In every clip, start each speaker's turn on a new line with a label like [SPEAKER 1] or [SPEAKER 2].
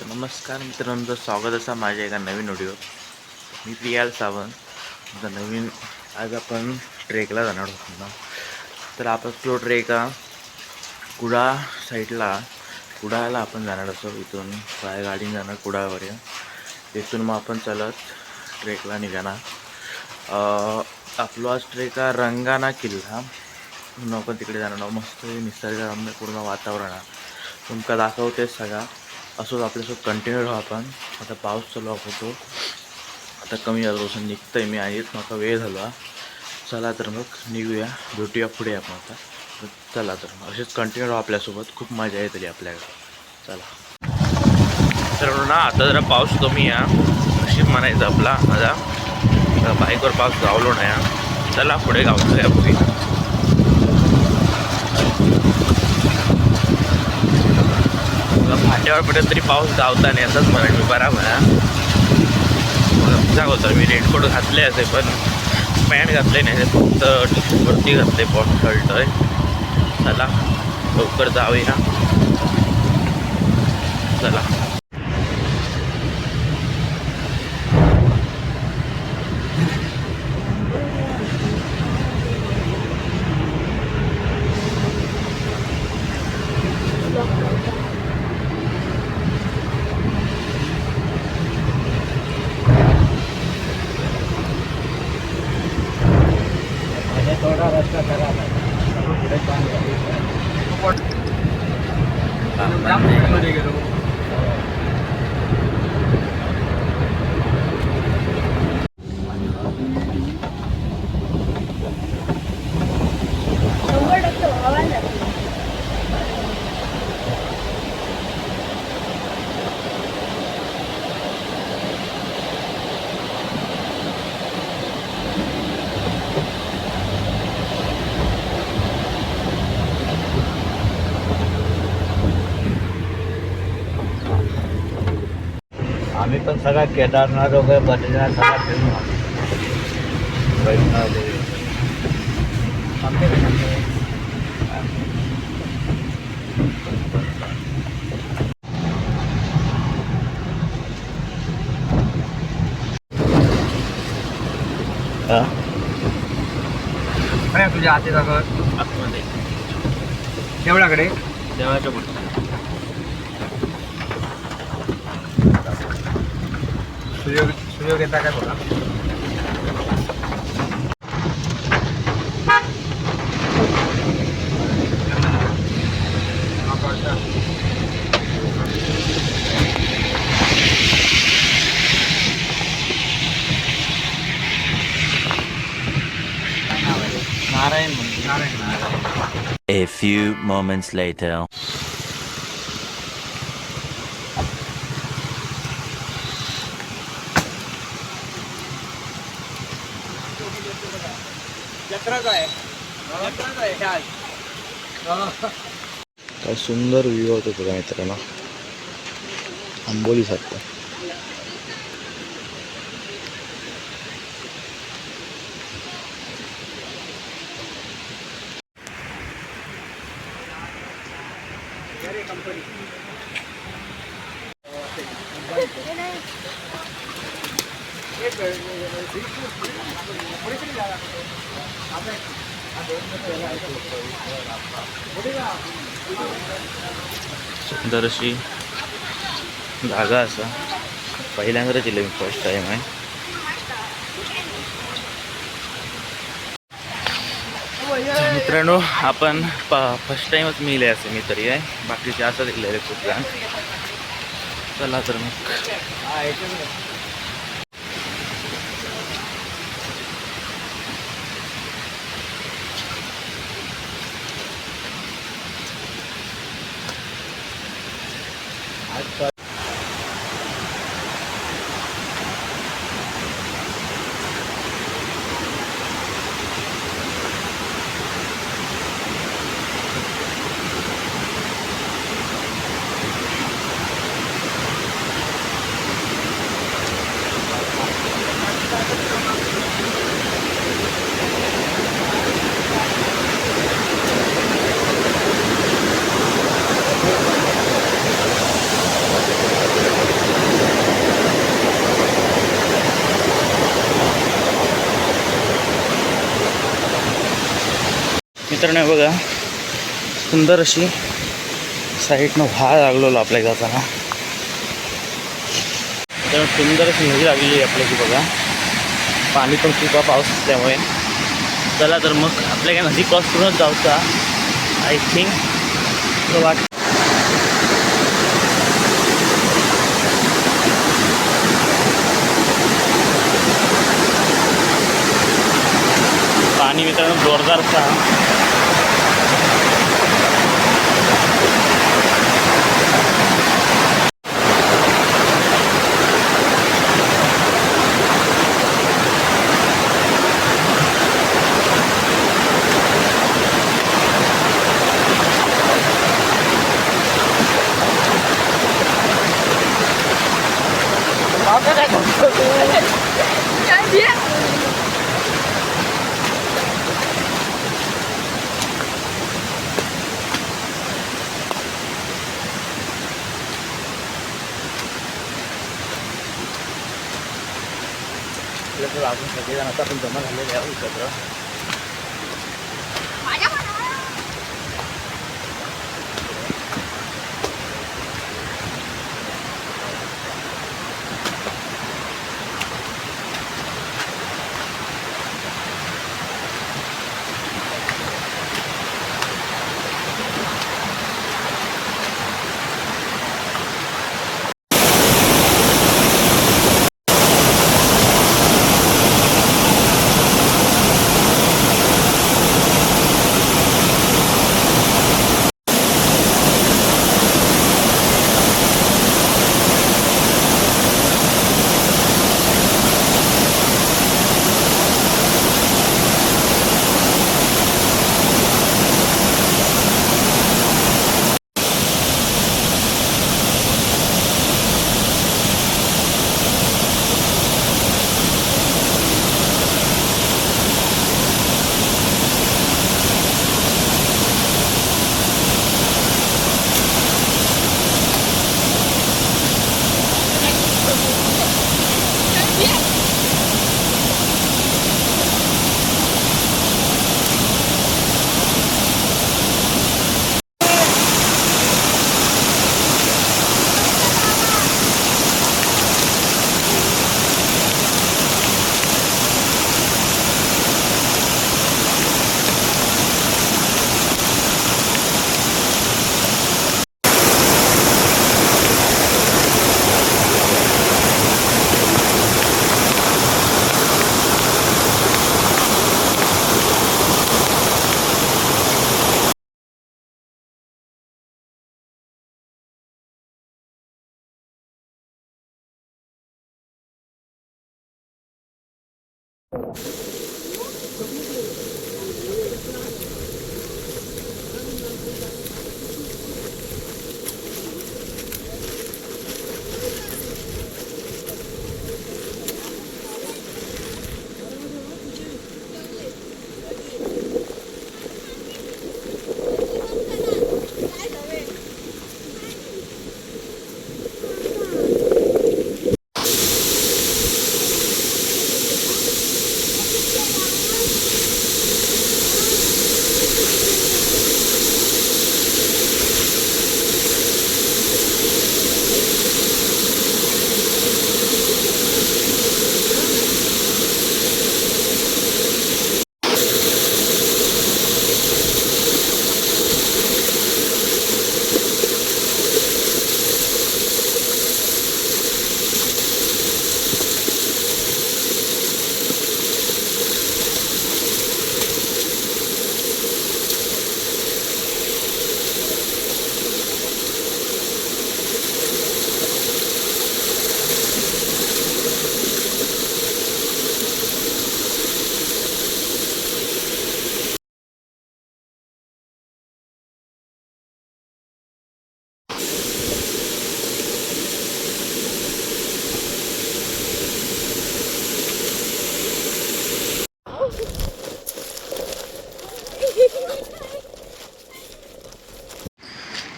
[SPEAKER 1] तर नमस्कार मित्रांनो, स्वागत असा माझ्या एका नवीन व्हिडिओ. मी प्रियाल सावंत. आता नवीन आज आपण ट्रेकला जाणार होतो ना. तर आपण तो ट्रेक हा कुडाळ साईडला, कुडाळला आपण जाणार असो. इथून बाय गाडीने जाणार कुडाळपर्यंत. तिथून मग आपण चालत ट्रेकला निघाणार. आपला आज ट्रेक हा रंगाना किल्ला म्हणून आपण तिकडे जाणार. मस्त निसर्गरम्य पूर्ण वातावरण आहे, तुमका दाखवते सगळा. असोच आपल्यासोबत कंटिन्यू राहू आपण. आता पाऊस चालू होतो, आता कमी झाल्यापासून निघतंय मी आधीच, माका वेळ झाला. चला तर मग निघूया, भेटूया पुढे आपण आता. चला तर मग असेच कंटिन्यू राहू आपल्यासोबत, खूप मजा येतली आपल्याकडे. चला तर ना, आता जरा पाऊस कमी आहे, नशीब म्हणायचं आपला. माझा बाईकवर पाऊस गावलो नाही. चला पुढे गावतोय पुढे. फाट्यावर पडेल तरी पाऊस गावता नाही असंच म्हणा मी. बराबर होता. मी रेनकोट घातले असे, पण पॅन्ट घातले नाही, फक्त वरती घातले पॉट शर्ट आहे. चला लवकर जाऊया. चला
[SPEAKER 2] थोडा रस्ता करा मध्ये गेलो. आम्ही पण सगळा केदारनाथ वगैरे बद्रीनाथ सगळा फिरून आलो. वैष्णवदेवी तुझ्या हाती सगळं
[SPEAKER 1] आतमध्ये
[SPEAKER 2] तेवढ्याकडे
[SPEAKER 1] देवाच्या पुढे.
[SPEAKER 2] सुयोग येता काय बघा.
[SPEAKER 1] नारायण मंदिर.
[SPEAKER 3] A few moments later.
[SPEAKER 1] काय सुंदर व्ह्यू होतो बघा मित्रांनो, आंबोली सारखं. सुंदर अशी जागा असा. पहिल्यांदाच येईल मी, फर्स्ट टाइम आहे. मित्रांनो, आपण फर्स्ट टाइमच मिळले असे मी तरी आहे, बाकीचे असं दिलेले खूप जण. चला तर मग मित्रांनो बघा सुंदर अशी साईडनं व्हाळ लागलेलो आपल्या जाताना. तर सुंदर अशी नदी लागलेली आहे आपल्याची बघा. पाणी पण खूप पाऊस असल्यामुळे. चला तर मग आपल्या काय नदी क्रॉस करूनच जाऊचा आय थिंक वाट. पाणी मित्रांनो जोरदार असा. आपण सगळेजण आता आपण जमा झालेले आहोत एकत्र.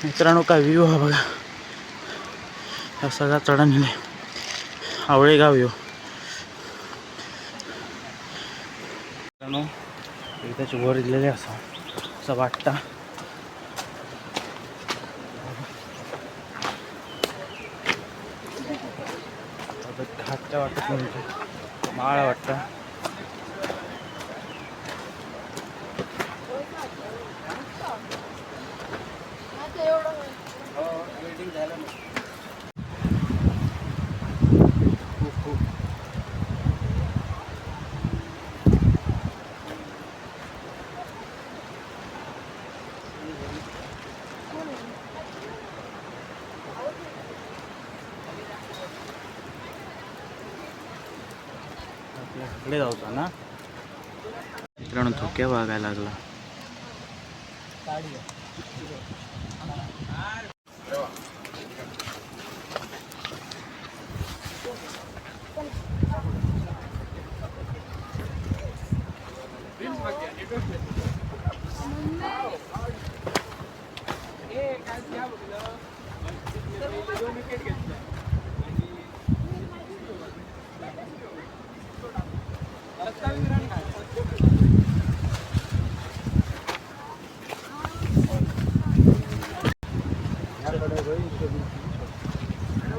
[SPEAKER 1] मित्रांनो काय व्ह्यू हा बघा. हा सगळा चढा नेले आवळेगाव येऊ. मित्रांनो एकदाच वर दिलेले असा असं वाटतं. घाटच्या वाटत म्हणजे माळ वाटतं. इकडे जाऊचा ना मित्रांनो, धोक्या बघायला लागला.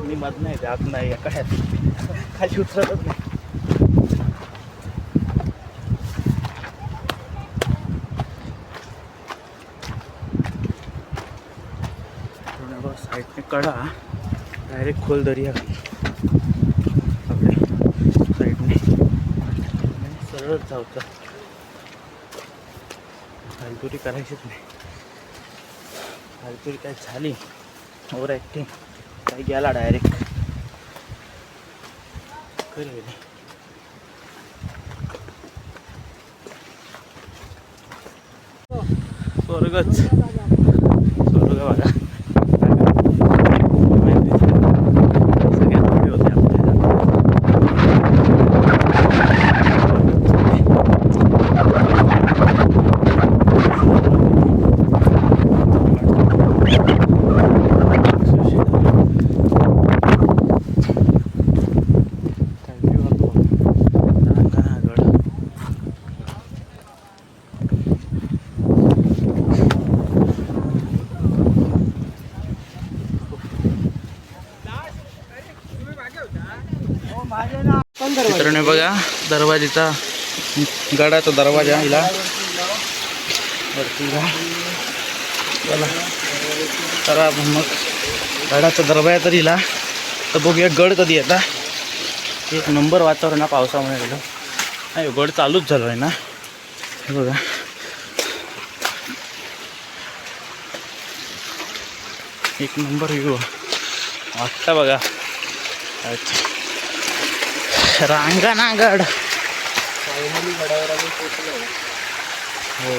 [SPEAKER 1] मी मध नाही जात नाही या कड्यात खाली उतरतच नाही. साईडने कडा डायरेक्ट खोल दर्या आपल्या साईडने सरळच जाऊचं. हालतुरी करायचीच नाही. हालतुरी काय झाली ओव्हर ॲक्टिंग काय गेला डायरेक्ट करेल. स्वर्गच स्वर्ग बघा. सगळ्यात मोठे होते मित्रांनो. बघा दरवाजाचा गडाचा दरवाजा हिला वरती चला चला मग गडाचा दरवाजा तर हिला तर बघूया गड कधी येता. एक नंबर वातावरण आहे पावसामुळे गेलं नाही. गड चालूच झालो आहे ना. हे बघा एक नंबर व्ह्यू वाटतं बघा. अच्छा रांगणागड
[SPEAKER 2] गडावर आम्ही पोहोचलो.
[SPEAKER 1] हो.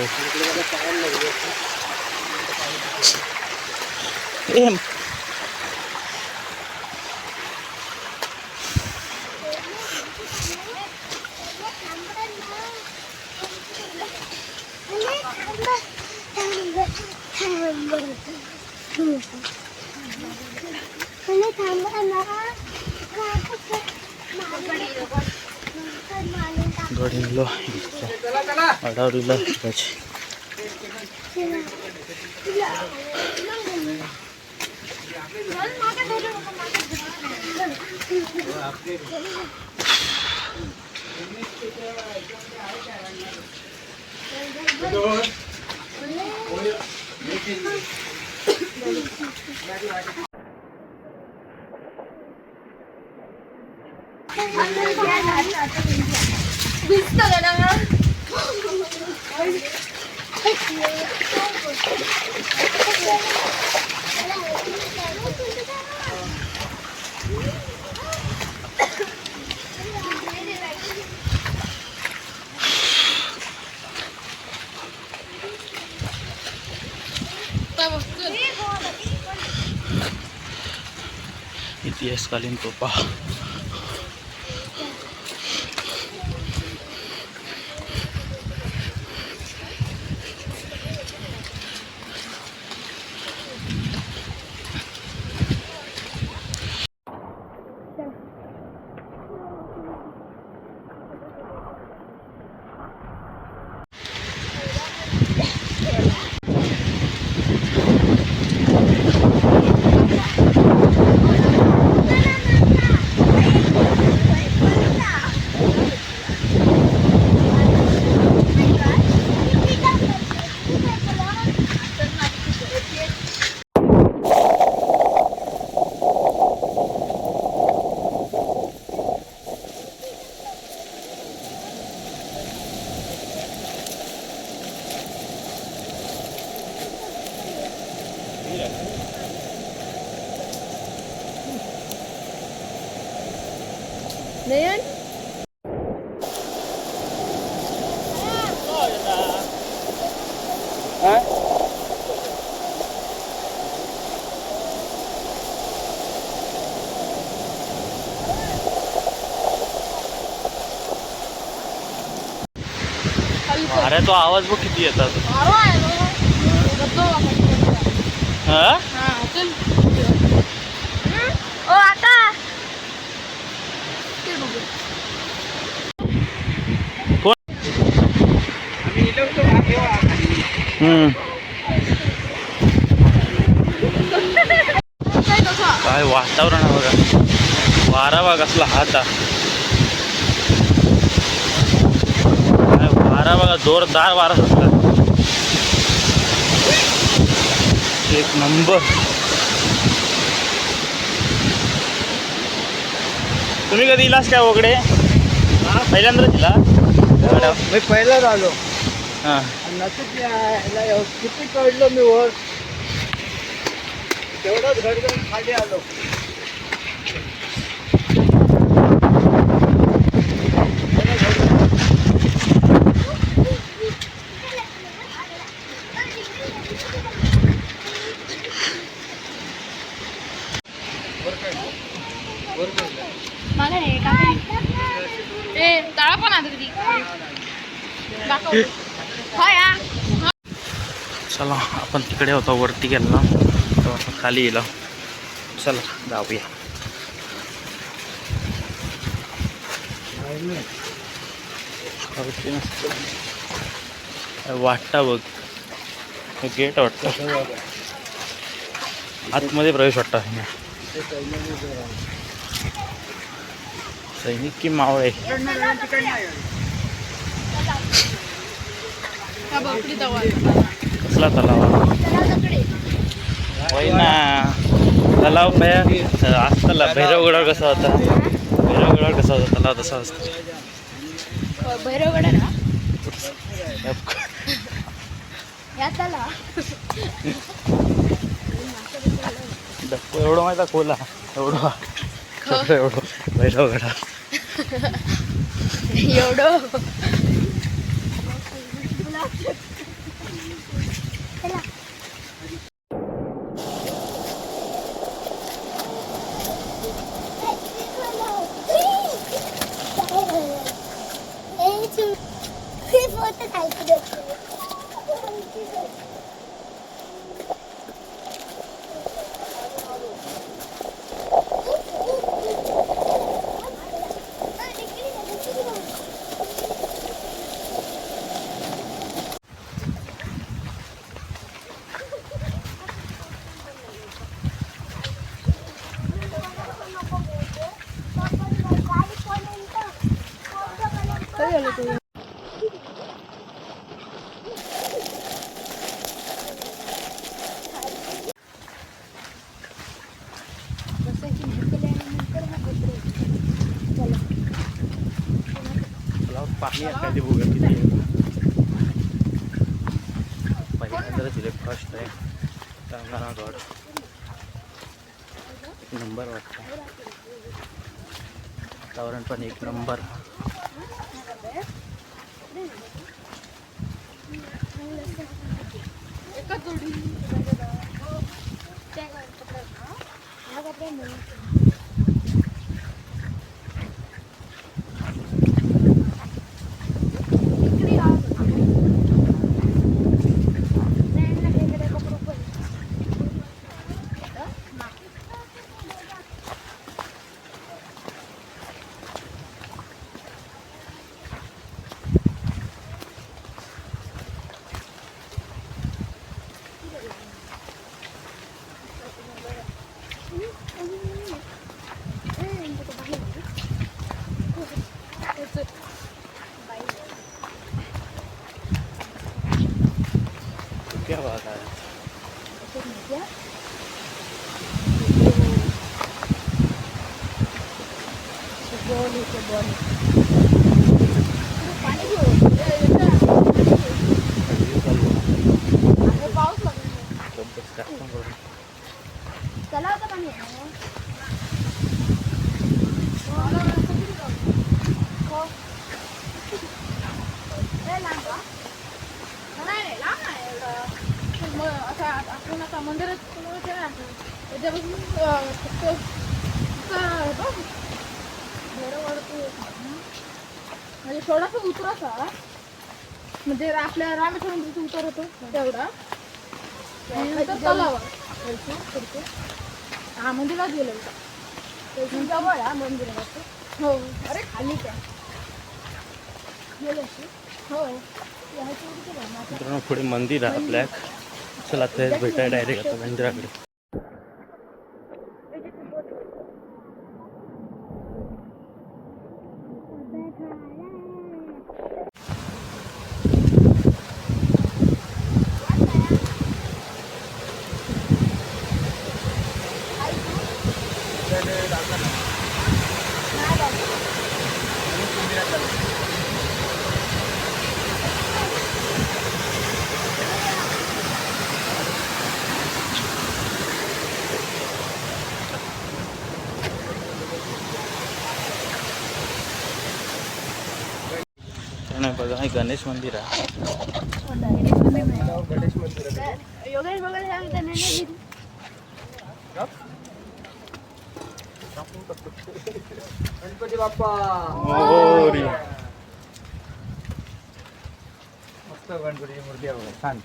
[SPEAKER 1] गडिंगलो अडावडीला इतिहासकालीन तोफा.
[SPEAKER 4] नयन
[SPEAKER 1] अरे तो आवाज बघ किती येतात. हा
[SPEAKER 4] ओ आता
[SPEAKER 1] काय वातावरण आहे बघा. वारा बघा कसला हात आहे. काय वारा बघा, जोरदार वारा सुटला. एक नंबर. तुम्ही कधी इलास काय वगडे? पहिल्यांदाच दिला?
[SPEAKER 2] मी पहिलाच आलो.
[SPEAKER 1] हां
[SPEAKER 2] किती कळलो मी वर तेवढंच घर जाऊन खाली आलो.
[SPEAKER 4] तळा पण आता कधी
[SPEAKER 1] चला आपण तिकडे होतो, वरती गेलो तर आपण खाली गेलो. चला जाऊया. वाटतं बघ, गेट वाटतं आतमध्ये प्रवेश वाटतं. सैनिक की मावळे. कसला तलाव होय ना. तलाव असताना भैरवगडावर कसा होता, भैरवगडावर कसा होता तलाव तसा असतो.
[SPEAKER 4] भैरवगड ना
[SPEAKER 1] एवढं माहिती खोला एवढं एवढं भैरवगडा
[SPEAKER 4] एवढं
[SPEAKER 1] पाणी आहे बघा किती. पहिल्यांदा दिले फर्स्ट आहे गड. एक नंबर वाटतं. वातावरण पण एक नंबर. क्या बात है.
[SPEAKER 4] चला होता पाणी त्याच्यापासून फक्त म्हणजे थोडासा उतराचा म्हणजे आपल्या रामेश्वरम उतर होतो तेवढा नंतर तलावर हा मंदिरात गेलो होता जवळ हा मंदिरात हो अरे खाली काय गेलो हो
[SPEAKER 1] मित्रांनो पुढे मंदिर आहे आपल्या चला तेच भेटाय डायरेक्ट आता मंदिराकडे नाही बघा हे गणेश मंदिर आहे
[SPEAKER 4] योगेश बघायला
[SPEAKER 2] गणपती बाप्पा मस्त गणपतीची मूर्ती आहे बघा छान.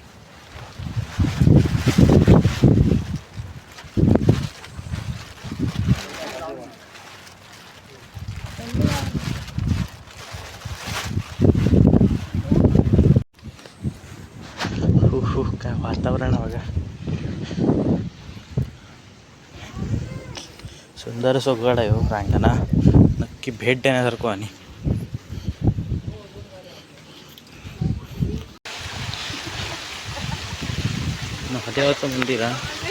[SPEAKER 1] काय वातावरण आहे बघा सुंदर सोगड आहे हो रांगणा नक्की भेट देण्यासारखं आणि महादेवाचं मंदिर आहे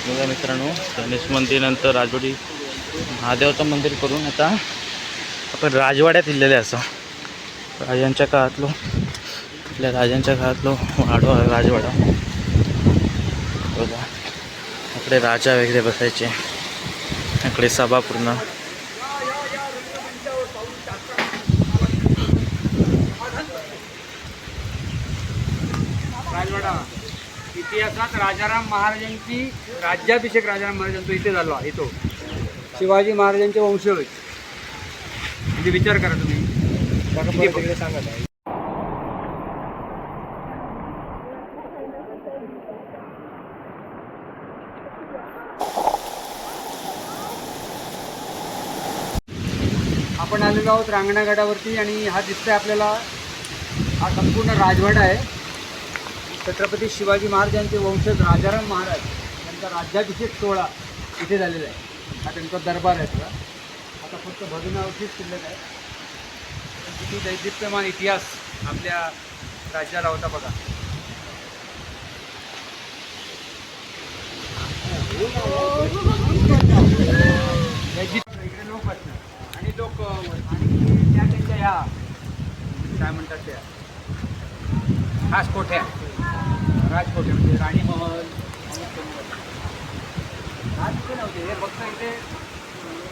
[SPEAKER 1] बघा मित्रांनो गणेश मंदिर नंतर राजवाडी महादेवाचं मंदिर करून आता आपण राजवाड्यात इलेले असं राजांच्या काळातलो आपल्या राजांच्या काळातलो वाडो आहे राजवाडा बघा इकडे राजा वगैरे बसायचे इकडे सभा पूर्ण
[SPEAKER 2] राजवाडा इतिहासात राजाराम महाराजांची राज्याभिषेक राजाराम महाराजांचा इथे झाला इथं शिवाजी महाराजांचे वंशज म्हणजे विचार करा तुम्ही सांगत आहे. आपण आलेलो आहोत रांगणागडावरती आणि हा दिसतोय आपल्याला हा संपूर्ण राजवाडा आहे. छत्रपती शिवाजी महाराजांचे वंशज राजाराम महाराज यांचा राज्याभिषेक सोहळा इथे झालेला आहे. हा त्यांचा दरबार आहे सगळा. आता फक्त भजनावरतीच शिल्लक आहे पण किती दैदिप्यमान इतिहास आपल्या राज्याला होता बघा. इकडे लोक असतात आणि लोक आणि त्या त्यांच्या ह्या काय म्हणतात त्या राजकोठ्या राजकोठ्या म्हणजे राणी महल राजकोटे नव्हते हे फक्त इथे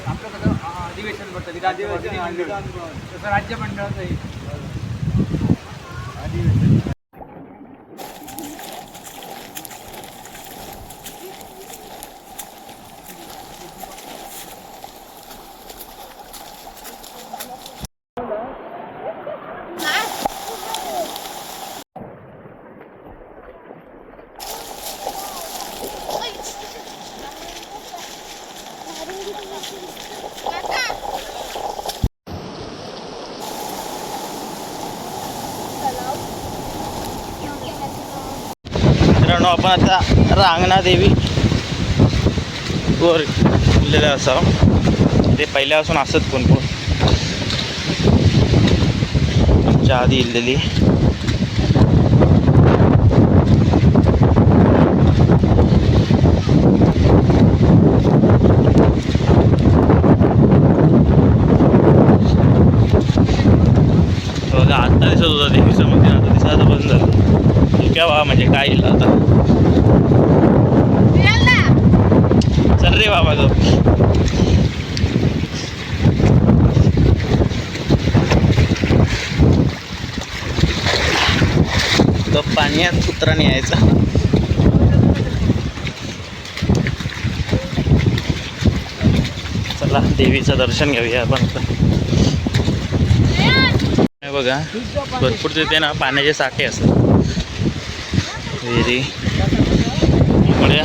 [SPEAKER 2] आपलं कसं अधिवेशन भरतं विधानमंडळ तसं राज्य मंडळाचं अधिवेशन.
[SPEAKER 1] मित्रांनो आपण आता रांगणा देवी वर गेलेलं असावं ते पहिल्यापासून असत कोण कोण आमच्या आधी इलेली क्या बाबा म्हणजे काय येईल आता. चल रे बाबा गप. गप पाण्यात कुत्रा यायचा. चला देवीचं दर्शन घेऊया आपण आता. हे बघा भरपूर तिथे ना पाण्याचे साठे असतात. विहिरी त्यामुळे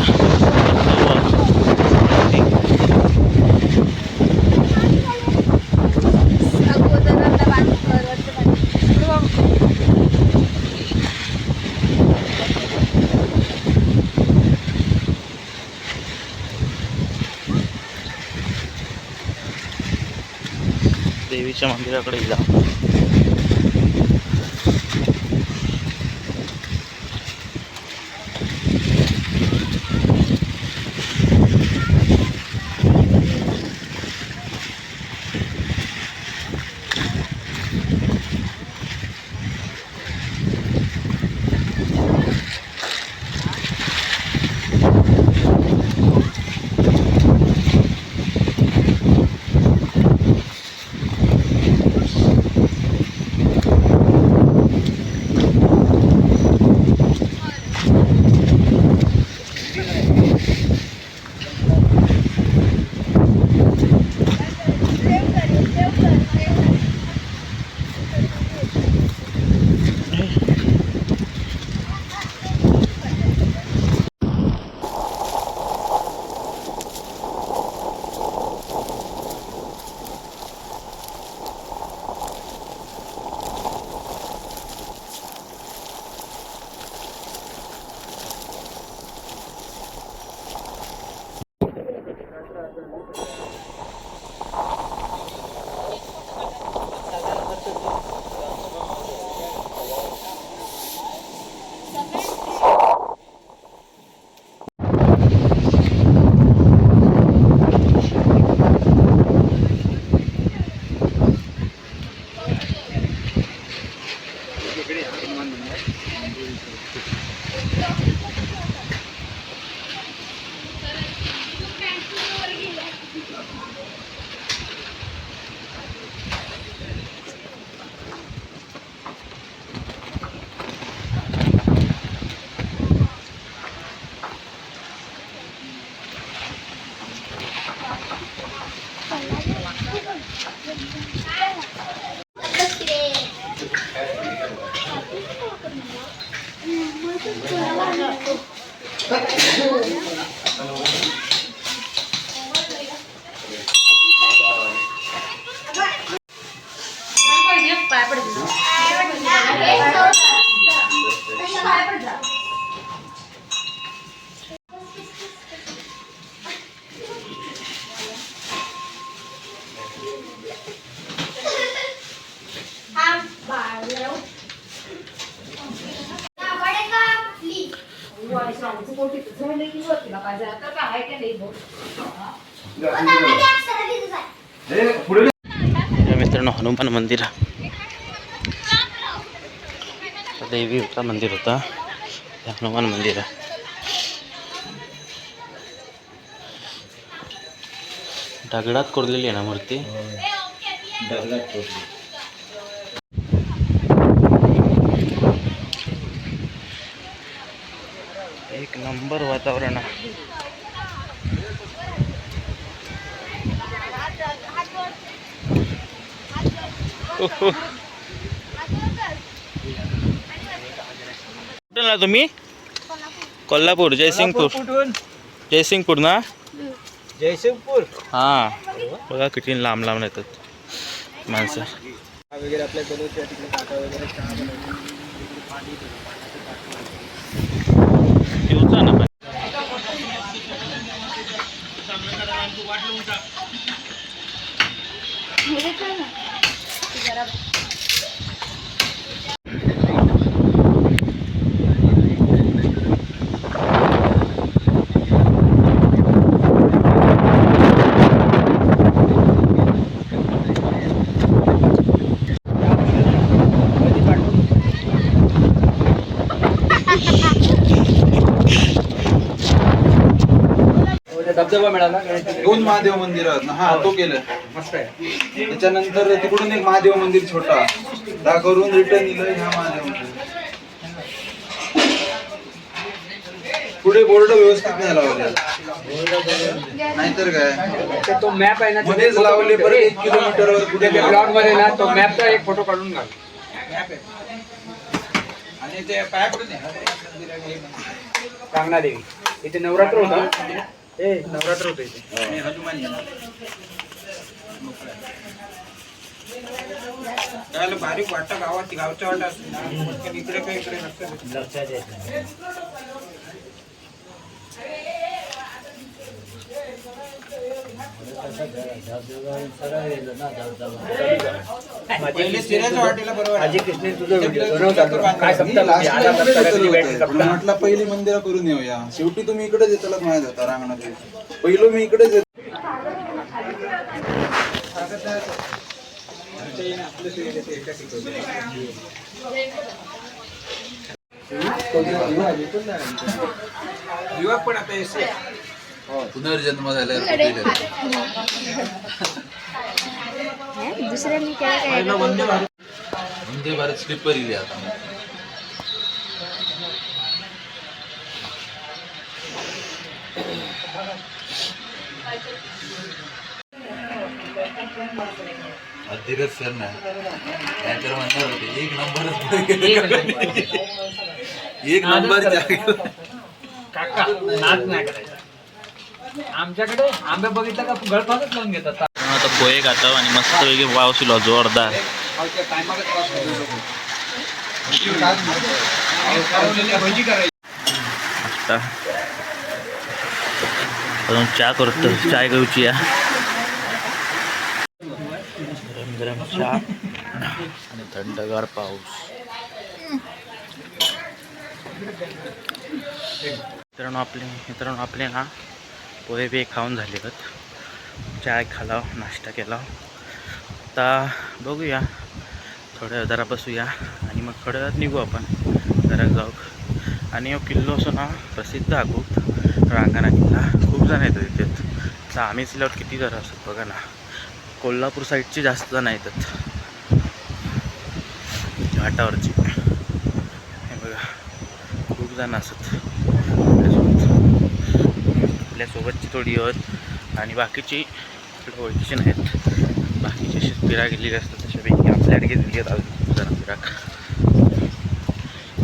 [SPEAKER 1] देवीच्या मंदिराकडे जा. मित्रांनो हनुमान मंदिर देवी होता मंदिर होता हनुमान मंदिर आहे. दगडात कोरलेली आहे ना मूर्ती. दगडात कोरली. एक नंबर वातावरण आहे. कुठून आला तुम्ही? कोल्हापूर. जयसिंगपूर ना.
[SPEAKER 2] जयसिंगपूर.
[SPEAKER 1] हां बघा किती लांब लांब येतात माणसं
[SPEAKER 2] वगैरे आपल्या तिकडे काका वगैरे चहा बनवतात. धबधबा मिळाला गणेश
[SPEAKER 5] 2 महादेव मंदिर आहेत ना, हा तो केलं.
[SPEAKER 2] मस्त आहे.
[SPEAKER 5] त्याच्यानंतर तिकडून एक महादेव मंदिर छोटा त्या करून रिटर्न दिलं ह्या महादेव मंदिर. पुढे बोर्ड व्यवस्थित नाही लावले, नाहीतर काय
[SPEAKER 2] तो मॅप आहे ना
[SPEAKER 5] मध्येच लावले परत 1 किलोमीटरवर पुढे
[SPEAKER 2] ब्लॉग मध्ये ना तो मॅपचा एक फोटो काढून घाल.
[SPEAKER 5] आणि ते पायाकडून
[SPEAKER 2] रांगणादेवी इथे नवरात्र होता. नवरात्र होतं इथे.
[SPEAKER 5] काय बारीक वाटतं गावात, गावच्या वाटा असतो इकडे काय इकडे
[SPEAKER 2] लक्षात येत नाही.
[SPEAKER 5] पहिले सिराच्या वाटेला बरोबर
[SPEAKER 2] माझी कृष्ण तुझं व्हिडिओ बनवतात काय सप्ताह
[SPEAKER 5] म्हटलं पहिली मंदिर करून येऊया. शेवटी तुम्ही इकडेच येताला माहित होता रांगणात. पहिलो मी इकडेच येतो.
[SPEAKER 2] युवक पण आता येसे
[SPEAKER 5] पुनर्जन्म झाल्यावर
[SPEAKER 4] दुसऱ्यांनी केलं काय
[SPEAKER 5] वंदे भारत स्लीपर इले आता. धीरज सर ना नाहीतर म्हणणार होते 1 नंबरच एक नंबर
[SPEAKER 2] काका नाच नाही करायचा. आमच्याकडे आंबे बघितलं का गळफासच लावून घेतात.
[SPEAKER 1] आता पोहे खातो आणि मस्त वेगळी वावशिलो जोरदार.
[SPEAKER 2] भजी करायची.
[SPEAKER 1] आता अजून चहा करतो, चाय घेऊची या. गरम गरम चहा आणि थंडगार पाऊस. मित्रांनो आपले ना पोहे बी खाऊन झाले आहेत. चाय खाला, नाश्ता केला. आता बघूया थोड्या जरा बसूया आणि मग थोड्या वेळात निघू आपण घरात जाऊ. आणि किल्लो असो ना प्रसिद्ध हा खूप रांगणा किल्ला. खूप जण येतात तिथे. आता आम्ही सिल्यावर किती जण असतात बघा ना. कोल्हापूर साईडची जास्त जण येतात घाटावरची. हे बघा खूप जण असतात आपल्यासोबतची थोडी आहेत आणि बाकीची आपल्या ओळखीची नाहीत. बाकीचे असेच फिरा गेलेले असतात तशापैकी आपल्याकडे गेलेली आहेत अजून जरा फिराक.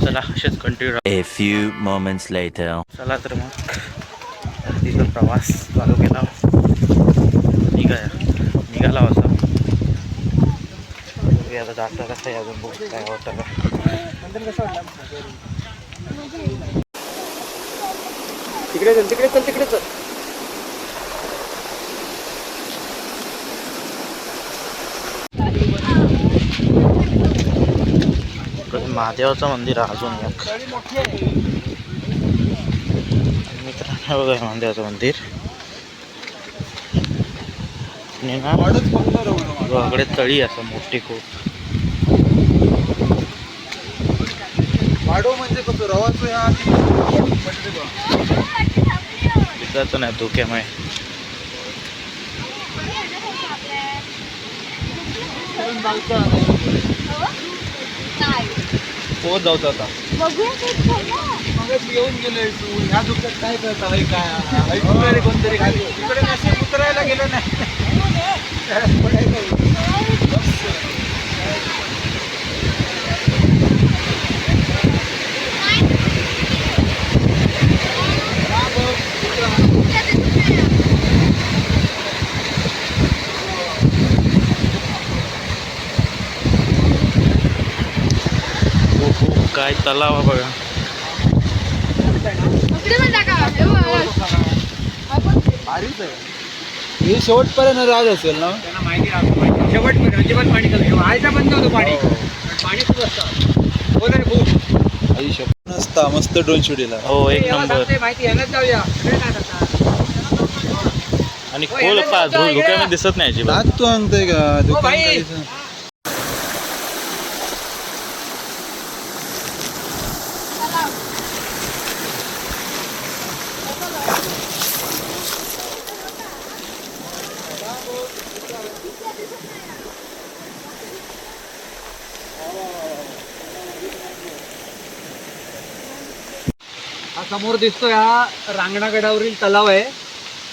[SPEAKER 1] चला असेच continue.
[SPEAKER 3] A few moments later.
[SPEAKER 1] चला तर मग तिचा प्रवास चालू केला. निघाला असा. आता जाता कसं आहे अजून बघू काय वाटतं का.
[SPEAKER 2] तिकडे चल तिकडे चल तिकडे चल.
[SPEAKER 1] महादेवाचं मंदिर आहे अजून एक. मित्रांनो बघा महादेवाचं मंदिर. आणि ना वाकडे तळी असं मोठी खूप.
[SPEAKER 5] वाडो म्हणजे कसं रवाचं ह्या
[SPEAKER 1] दिसायचं नाही धोक्यामुळे.
[SPEAKER 5] पोहोच जाऊचा आता.
[SPEAKER 4] बघूया
[SPEAKER 5] येऊन गेलोय तू ह्या दुःखात काय करता काय कोणतरी खाली तिकडे नसेल उतरायला गेलो नाही.
[SPEAKER 1] काय तलाव बघा.
[SPEAKER 5] भारीच आहे हे. शेवटपर्यंत राज असेल ना.
[SPEAKER 2] त्यांना माहिती राहतो. शेवटपर्यंत अजिबात पाणी कमी व्हायचा बंद होतो. पाणी पाणी खूप असतं. हो नाही खूप
[SPEAKER 5] आयुष्य नसता मस्त ड्रोन शूटिंगला.
[SPEAKER 1] हो एक नंबर.
[SPEAKER 2] माहिती यायलाच जाऊया.
[SPEAKER 1] आणि खोल पा धुक्यामध्ये दिसत नाही अजिबात.
[SPEAKER 5] तू सांगतोय का दुकान
[SPEAKER 2] भाई.
[SPEAKER 5] काहीच.
[SPEAKER 2] हा समोर दिसतोय हा रांगणागडावरील तलाव आहे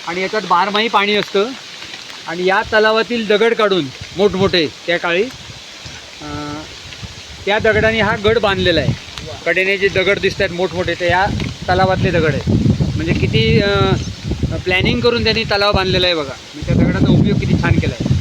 [SPEAKER 2] आणि याच्यात बारमाही पाणी असतं आणि या तलावातील दगड काढून मोठमोठे त्या काळी त्या दगडाने हा गड बांधलेला आहे. कडेने जे दगड दिसत आहेत मोठमोठे ते या तलावातले दगड आहेत. म्हणजे किती प्लॅनिंग करून त्यांनी तलाव बांधलेला आहे बघा. मी त्या दगडाचा उपयोग किती छान केला आहे.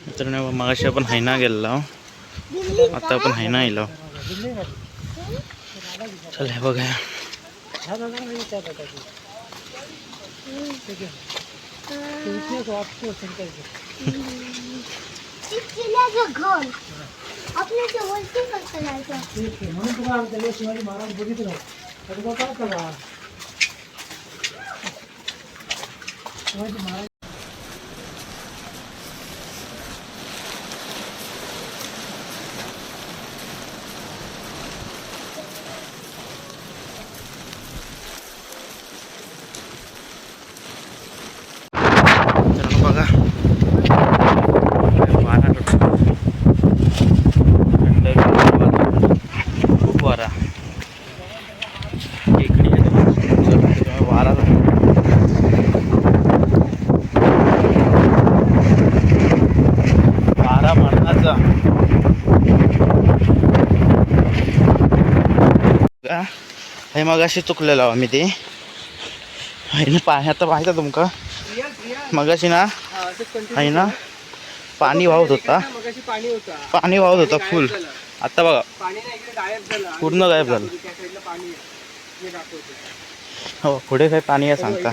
[SPEAKER 1] मित्रांनो मगाशी आपण हैना गेलेलो, आता आपण हैना येलो. चल हे बघा
[SPEAKER 4] घर आपल्या जवळची कसं जायचं
[SPEAKER 5] म्हणून तुम्हाला त्याला शिवाजी महाराज बघितलं तर तुम्हाला काय करा शिवाजी महाराज.
[SPEAKER 1] बघा वारा खूप वारा इकडे वारा वारा मरणाचा. हे मगाशी चुकलेलो आम्ही ते पाण्यात माहिती आहे तुमका मगाशी ना आहे ना पाणी वाहत होता, पाणी वाहत होता फुल. आता बघा पूर्ण गायब झालं. हो पुढे काही पाणी आहे सांगता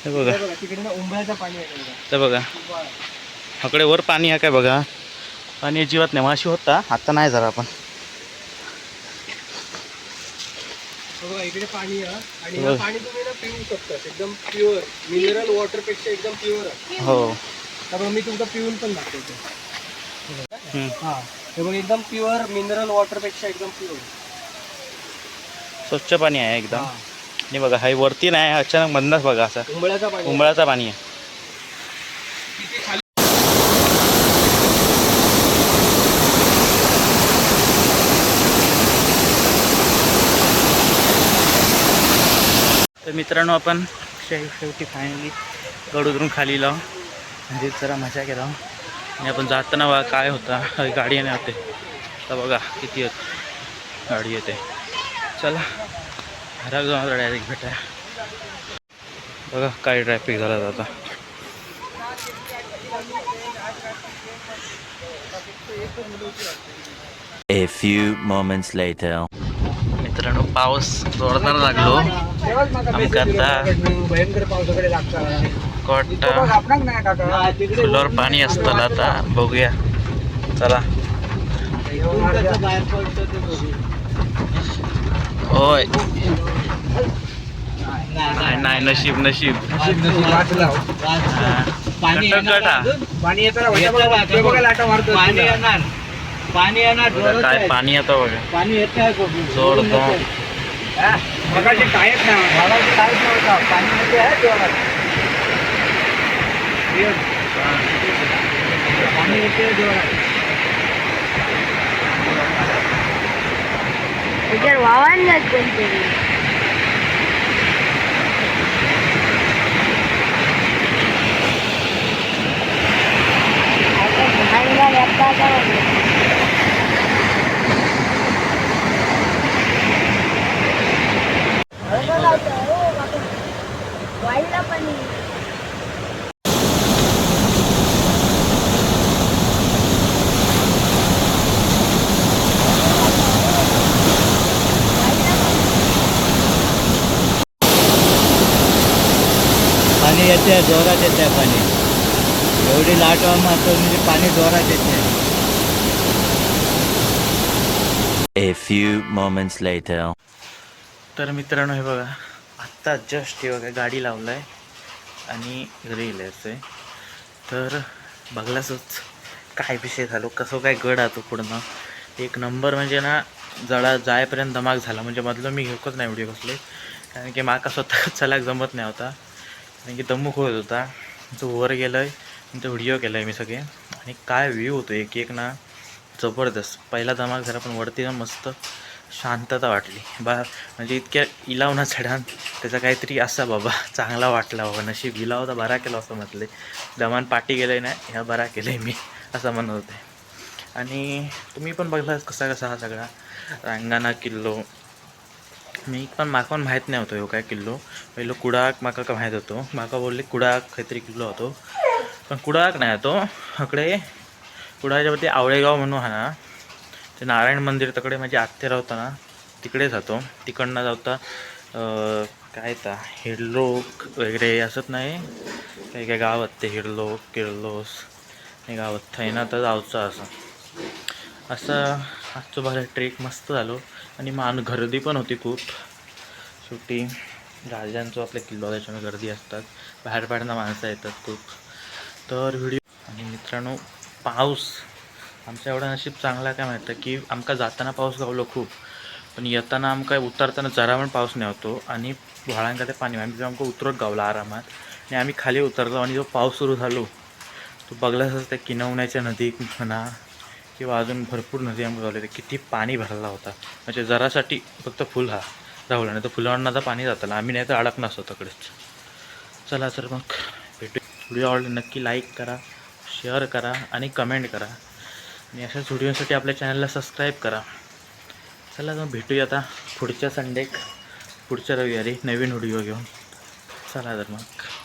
[SPEAKER 1] हे बघा ते बघा अकडे वर पाणी आहे काय बघा. पाणी अजिबात नाही. माशी होता आता नाही जरा आपण
[SPEAKER 2] इकडे पाणी आहे आणि हे पाणी तुम्ही ना पिऊ शकता. एकदम प्युअर मिनरल वॉटर पेक्षा एकदम प्युअर आहे.
[SPEAKER 1] हो
[SPEAKER 2] तर मी तुमचा पिऊन पण दाखवतो. हा हे बघ एकदम प्युअर मिनरल वॉटर पेक्षा एकदम प्युअर
[SPEAKER 1] स्वच्छ पाणी आहे एकदम. आणि बघा हाय वरती नाही अचानक मधनच बघा असा उंबळाचा पाणी आहे. तर मित्रांनो आपण शेवटी फायनली गड उतरून खाली लावून म्हणजे जरा मजा केला. आणि आपण जाताना बघा काय होता गाडी येणे होते तर बघा किती गाडी येते. चला घरात जाऊन डायरेक्ट भेटा. बघा काय ट्रॅफिक झाला आता.
[SPEAKER 3] A few moments later.
[SPEAKER 1] मित्रांनो पाऊस जोरदार लागलो. आमका आता
[SPEAKER 2] भयंकर पावसाकडे लागतात.
[SPEAKER 1] कोटा फुलावर पाणी असतं आता बघूया. चला होय नाही नशीब नशीब
[SPEAKER 2] पाणी येताना पाणी येणार
[SPEAKER 1] काय पाणी येतं बघा
[SPEAKER 2] पाणी येत आहे
[SPEAKER 1] जोरदार.
[SPEAKER 2] मगाशी कायच नव्हता पाणी येते आहे जोरात. पाणी येते जोरात.
[SPEAKER 4] त्याच्यावर वाहन जात कोणतरी वाढला पाणी.
[SPEAKER 5] पाणी येते जोरात येते पाणी. एवढी लाट मात्र म्हणजे पाणी जोरात येते.
[SPEAKER 3] A few moments later.
[SPEAKER 1] तर मित्रांनो हे बघा, आत्ता जस्ट हे बघा गाडी लावलं आहे आणि घरी यायचं आहे. तर बघलासच काय विषय झालो, कसं काय गड आतो पूर्ण एक नंबर. म्हणजे ना जळा जायपर्यंत धमाक झाला. म्हणजे मधलं मी घेऊकच नाही व्हिडिओ कसले, कारण की माका स्वतः चलाक जमत नाही होता, कारण की दमूक होत होता. तो वर गेलं आहे, तो व्हिडिओ केला आहे मी सगळे. आणि काय व्ह्यू होतो एक एक ना, जबरदस्त. पहिला धमाक झाला, पण वरती ना मस्त शांतता वाटली म्हणजे इतक्या इलावना चढान त्याचा काहीतरी असा बाबा चांगला वाटला बाबा. नशीब इला होता बरा केला असं म्हटले. दमान पाठी गेलं आहे ना, ह्या बरा केलं आहे मी असं म्हणत होते. आणि तुम्ही पण बघला कसा कसा हा सगळा रांगाणा किल्लो. मी पण माका पण माहीत नाही होतो हो काय किल्लो. पहिलं कुडाक माका का माहीत होतो, माका बोलले कुडाक काहीतरी किल्लो होतो, पण कुडाक नाही होतो. इकडे कुडाच्यावरती आवळेगाव म्हणून हा ना, ते नारायण मंदिर तकडे माझी आत्या राहता ना, तिकडे जातो. तिकडनं जाता काय ता हिरलोक वगैरे असत नाही काही काय गावात, ते हिरलोक किर्लोस हे गावात थंय ना, तर जाऊचं असं आजचं बघा ट्रेक मस्त झालो. आणि गर्दी पण होती खूप. शेवटी राजांचं आपल्या किल्लो त्याच्यामुळे गर्दी असतात, बाहेर पाडणं माणसं येतात खूप. तर व्हिडिओ आणि मित्रांनो पाऊस आमचा एवढा नशीब चांगला काय माहिती की आमका जाताना पाऊस गावलो खूप, पण येताना आमका उतरताना जरा पण पाऊस नाही होतो. आणि व्हाळांका ते पाणी आमच्या आमका उतरत गावला आरामात. आणि आम्ही खाली उतरलो आणि जो पाऊस सुरू झालो तो बघलाच त्या किनवण्याच्या नदी म्हणा किंवा अजून भरपूर नदी आमका गावले, किती पाणी भरला होता. म्हणजे जरासाठी फक्त फुल हा राहुला, नाही तर फुलांना तर पाणी जाताला, आम्ही नाही तर अडक नसतो तकडेच. चला तर मग भेटू. व्हिडिओ आवडले नक्की लाईक करा, शेअर करा आणि कमेंट करा. आणि अशाच व्हिडिओसाठी आपल्या चॅनलला सबस्क्राईब करा. चला मग भेटूया आता पुढच्या संडे, पुढच्या रविवारी नवीन व्हिडिओ घेऊन. चला तर मग.